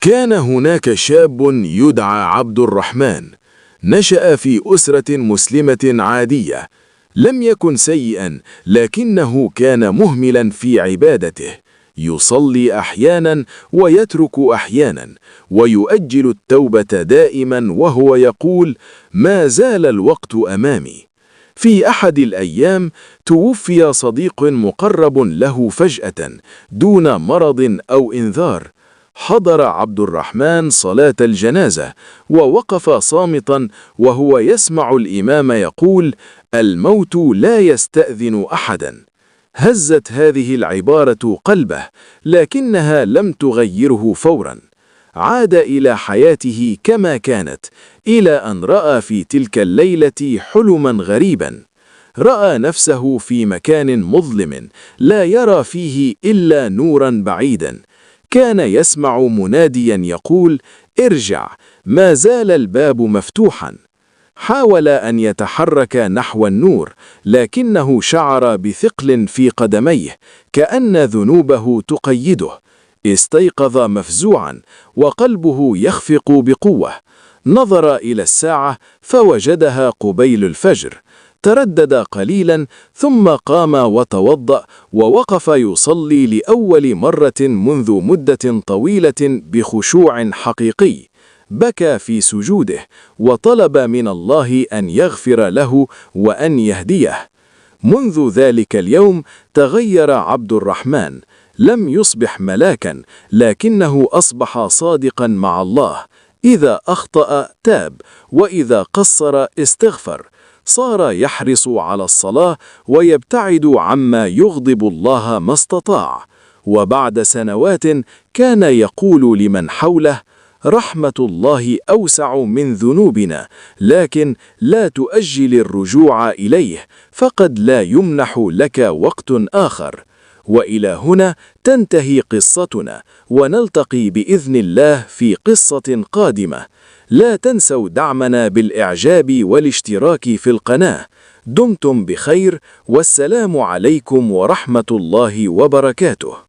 كان هناك شاب يدعى عبد الرحمن. نشأ في أسرة مسلمة عادية. لم يكن سيئا، لكنه كان مهملا في عبادته. يصلي أحيانا ويترك أحيانا، ويؤجل التوبة دائما، وهو يقول: ما زال الوقت أمامي. في أحد الأيام توفي صديق مقرب له فجأة دون مرض أو إنذار. حضر عبد الرحمن صلاة الجنازة ووقف صامتا وهو يسمع الإمام يقول: الموت لا يستأذن أحدا. هزت هذه العبارة قلبه، لكنها لم تغيره فورا. عاد إلى حياته كما كانت، إلى أن رأى في تلك الليلة حلما غريبا. رأى نفسه في مكان مظلم لا يرى فيه إلا نورا بعيدا. كان يسمع مناديا يقول: ارجع، ما زال الباب مفتوحا. حاول أن يتحرك نحو النور، لكنه شعر بثقل في قدميه، كأن ذنوبه تقيده. استيقظ مفزوعا وقلبه يخفق بقوة. نظر إلى الساعة فوجدها قبيل الفجر. تردد قليلا ثم قام وتوضأ ووقف يصلي لأول مرة منذ مدة طويلة بخشوع حقيقي. بكى في سجوده وطلب من الله أن يغفر له وأن يهديه. منذ ذلك اليوم تغير عبد الرحمن. لم يصبح ملاكا، لكنه أصبح صادقا مع الله. إذا أخطأ تاب، وإذا قصر استغفر. صار يحرص على الصلاة ويبتعد عما يغضب الله ما استطاع. وبعد سنوات كان يقول لمن حوله: رحمة الله أوسع من ذنوبنا، لكن لا تؤجل الرجوع إليه، فقد لا يمنح لك وقت آخر. وإلى هنا تنتهي قصتنا، ونلتقي بإذن الله في قصة قادمة. لا تنسوا دعمنا بالإعجاب والاشتراك في القناة. دمتم بخير، والسلام عليكم ورحمة الله وبركاته.